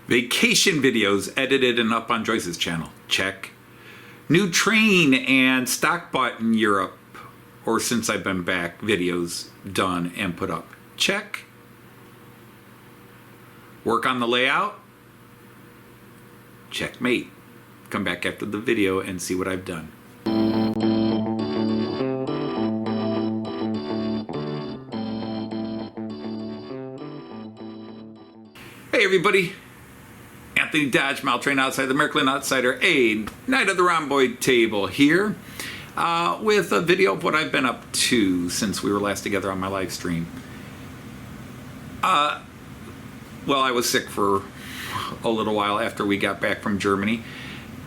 Vacation videos edited and up on Joyce's channel. Check. New train and stock bought in Europe, or since I've been back, videos done and put up. Check. Work on the layout. Checkmate. Come back after the video and see what I've done. Hey everybody, Anthony Dodge, Mile Train Outsider, the Merklin Outsider, a Night of the Rhomboid Table here with a video of what I've been up to since we were last together on my live stream. Well, I was sick for a little while after we got back from Germany,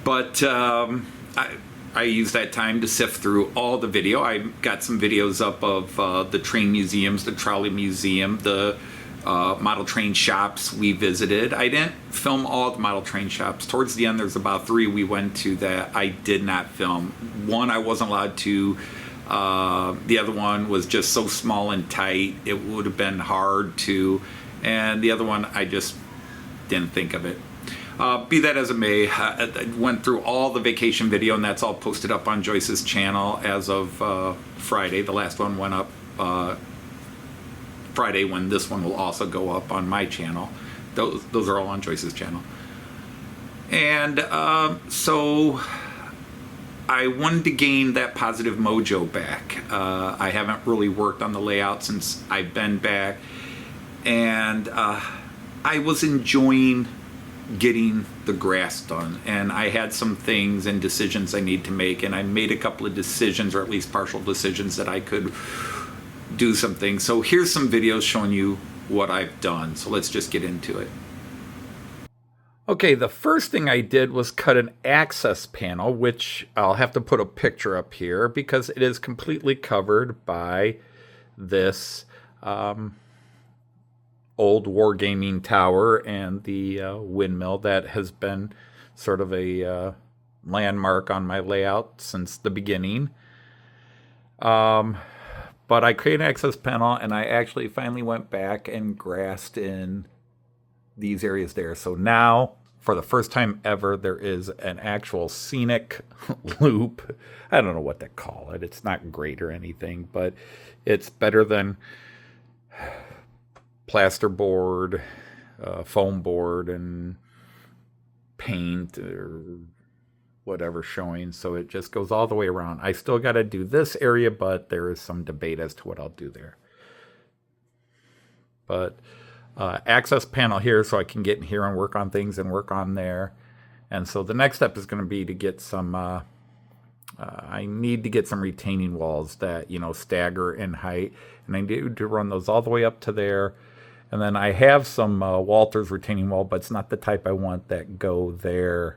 but I used that time to sift through all the video. I got some videos up of the train museums, the trolley museum, the model train shops we visited. I didn't film all the model train shops. Towards the end, there's about 3 we went to that I did not film. One I wasn't allowed to. The other one was just so small and tight, it would have been hard to. And the other one, I just didn't think of it. Be that as it may, I went through all the vacation video, and that's all posted up on Joyce's channel as of Friday. The last one went up Friday, when this one will also go up on my channel. Those are all on Joyce's channel. And so I wanted to gain that positive mojo back. I haven't really worked on the layout since I've been back, and I was enjoying getting the grass done, and I had some things and decisions I need to make, and I made a couple of decisions, or at least partial decisions, that I could do some things. So here's some videos showing you what I've done. So let's just get into it. Okay, the first thing I did was cut an access panel, which I'll have to put a picture up here because it is completely covered by this old wargaming tower and the windmill that has been sort of a landmark on my layout since the beginning. But I created an access panel, and I actually finally went back and grassed in these areas there. So now, for the first time ever, there is an actual scenic loop. I don't know what to call it. It's not great or anything, but it's better than plasterboard, foam board, and paint or whatever showing. So it just goes all the way around. I still got to do this area, but there is some debate as to what I'll do there. But access panel here, so I can get in here and work on things and work on there. And so the next step is going to be to get some I need to get some retaining walls that, stagger in height, and I need to run those all the way up to there. And then I have some Walters retaining wall, but it's not the type I want that go there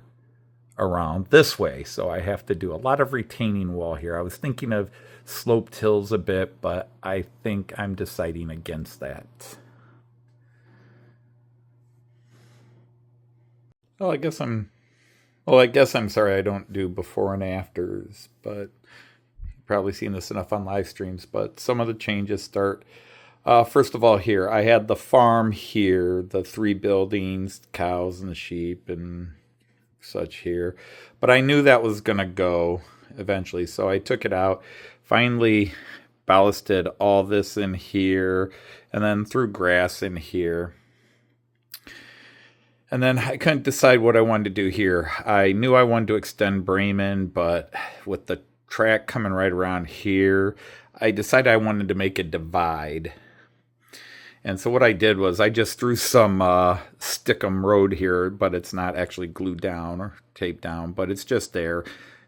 around this way. So I have to do a lot of retaining wall here. I was thinking of sloped hills a bit, but I think I'm deciding against that. I guess I'm sorry I don't do before and afters, but you've probably seen this enough on live streams. But some of the changes start. First of all, here, I had the farm here, the 3 buildings, cows and the sheep and such here. But I knew that was going to go eventually, so I took it out. Finally ballasted all this in here, and then threw grass in here. And then I couldn't decide what I wanted to do here. I knew I wanted to extend Bremen, but with the track coming right around here, I decided I wanted to make a divide. And so what I did was I just threw some stickum road here, but it's not actually glued down or taped down, but it's just there.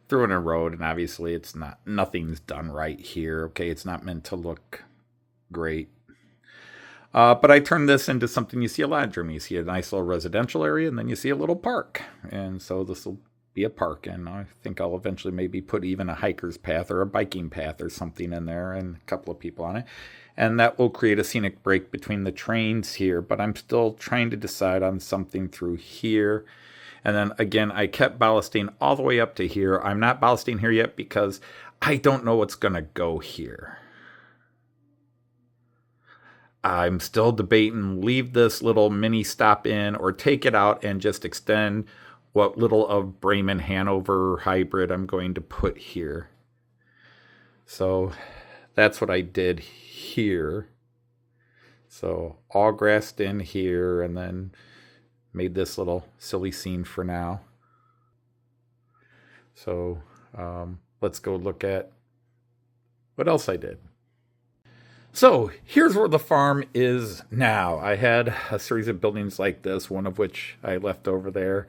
Threw in a road, and obviously nothing's done right here. Okay, it's not meant to look great. But I turned this into something you see a lot in Germany. You see a nice little residential area, and then you see a little park. And so this will be a park, and I think I'll eventually maybe put even a hiker's path or a biking path or something in there and a couple of people on it. And that will create a scenic break between the trains here, but I'm still trying to decide on something through here. And then again, I kept ballasting all the way up to here. I'm not ballasting here yet because I don't know what's going to go here. I'm still debating leave this little mini stop in or take it out and just extend what little of Bremen Hanover hybrid I'm going to put here. So that's what I did here. So all grassed in here and then made this little silly scene for now. So let's go look at what else I did. So here's where the farm is now. I had a series of buildings like this, one of which I left over there.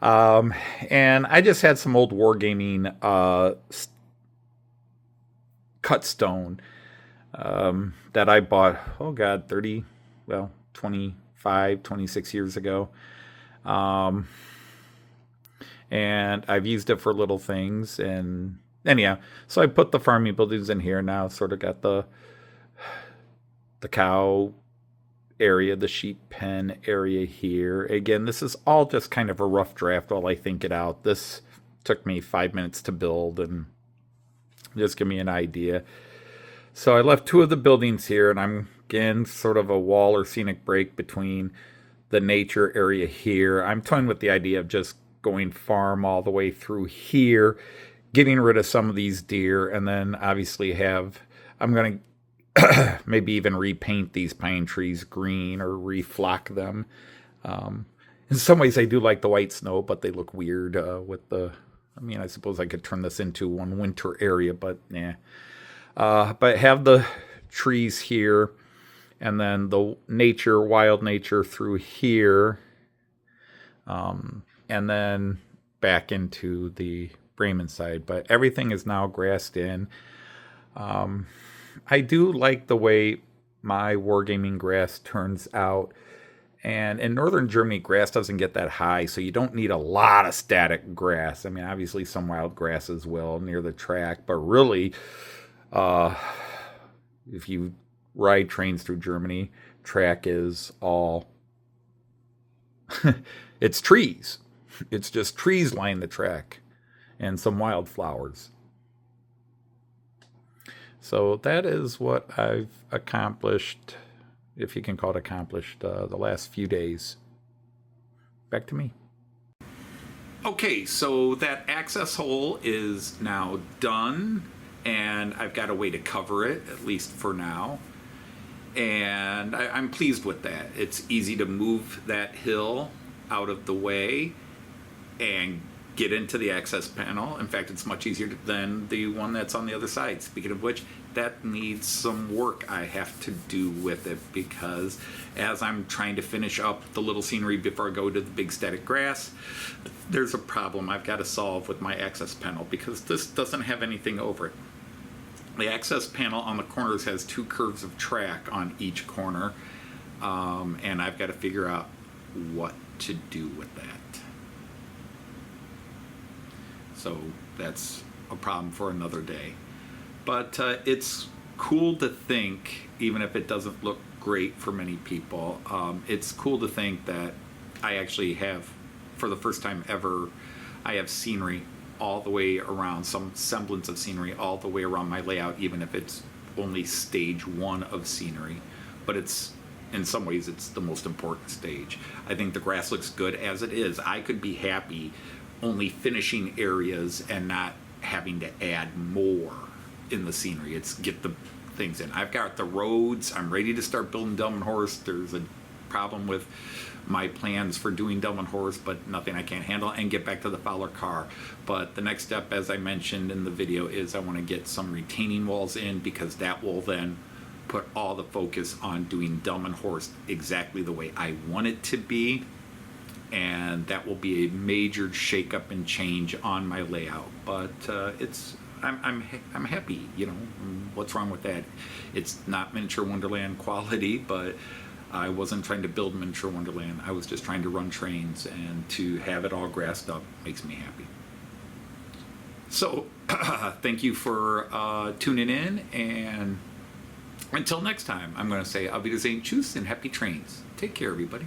And I just had some old wargaming cut stone that I bought, 25, 26 years ago. And I've used it for little things. And anyhow, so I put the farming buildings in here now, sort of got the cow area, the sheep pen area here. Again, this is all just kind of a rough draft while I think it out. This took me 5 minutes to build and just give me an idea. So I left two of the buildings here, and I'm again sort of a wall or scenic break between the nature area here. I'm toying with the idea of just going farm all the way through here, getting rid of some of these deer, and then obviously I'm going to maybe even repaint these pine trees green or reflock them. In some ways I do like the white snow, but they look weird I suppose I could turn this into one winter area, but yeah. But have the trees here and then the wild nature through here. And then back into the Bremen side, but everything is now grassed in. I do like the way my wargaming grass turns out. And in northern Germany, grass doesn't get that high, so you don't need a lot of static grass. I mean, obviously some wild grasses will near the track, but really, if you ride trains through Germany, track is all... it's trees. It's just trees line the track and some wildflowers. So that is what I've accomplished, if you can call it accomplished, the last few days. Back to me. Okay, so that access hole is now done, and I've got a way to cover it, at least for now. And I'm pleased with that. It's easy to move that hill out of the way and get into the access panel. In fact, it's much easier than the one that's on the other side. Speaking of which, that needs some work I have to do with it, because as I'm trying to finish up the little scenery before I go to the big static grass, there's a problem I've got to solve with my access panel, because this doesn't have anything over it. The access panel on the corners has two curves of track on each corner, and I've got to figure out what to do with that. So that's a problem for another day. But it's cool to think, even if it doesn't look great for many people, it's cool to think that I actually have, for the first time ever, I have scenery all the way around, some semblance of scenery all the way around my layout, even if it's only stage one of scenery. But it's, in some ways, it's the most important stage. I think the grass looks good as it is. I could be happy only finishing areas and not having to add more in the scenery. It's get the things in. I've got the roads. I'm ready to start building Delmenhorst. There's a problem with my plans for doing Delmenhorst, but nothing I can't handle, and get back to the Fowler car. But the next step, as I mentioned in the video, is I want to get some retaining walls in, because that will then put all the focus on doing Delmenhorst exactly the way I want it to be. And that will be a major shakeup and change on my layout. But I'm happy. You know, what's wrong with that? It's not Miniature Wonderland quality, but I wasn't trying to build Miniature Wonderland. I was just trying to run trains, and to have it all grassed up makes me happy. So thank you for tuning in, and until next time, I'm going to say Auf Wiedersehen, tschüss, and happy trains. Take care, everybody.